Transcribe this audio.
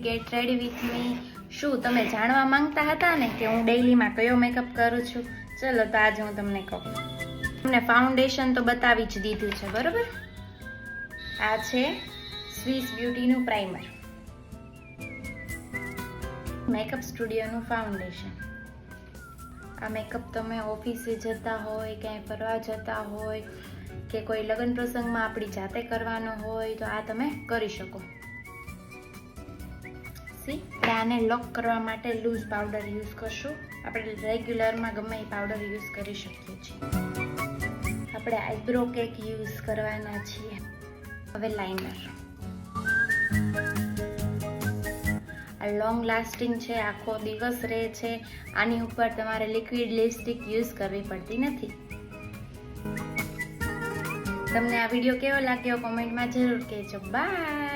Gate ready with me. શું તમે જાણવા માંગતા હતા ને કે હું ડેઈલીમાં કયો મેકઅપ કરું છું? ચલો તો આજે હું તમને કહું. તમને ફાઉન્ડેશન તો બતાવી જ દીધું છે, બરોબર? આ છે સ્વિસ બ્યુટીનું પ્રાઇમર, મેકઅપ સ્ટુડિયોનું ફાઉન્ડેશન. આ મેકઅપ તમે ઓફિસે જતા હોય, ક્યાંય ફરવા જતા હોય કે કોઈ લગ્ન પ્રસંગમાં આપણી જાતે કરવાનો હોય તો આ તમે કરી શકો. આપણે આને લોક કરવા માટે લૂઝ પાવડર યુઝ કરશું. આપણે રેગ્યુલરમાં ગમે એ પાવડર યુઝ કરી શકીએ છીએ. આપણે આઈબ્રો કેક યુઝ કરવાના છીએ. હવે લાઇનર. આ લોંગ લાસ્ટિંગ છે, આખો દિવસ રહે છે. આની ઉપર તમારે લિક્વિડ લિપસ્ટિક યુઝ કરવી પડતી નથી. તમને આ વિડીયો કેવો લાગ્યો કોમેન્ટમાં જરૂર કહેજો. બાય.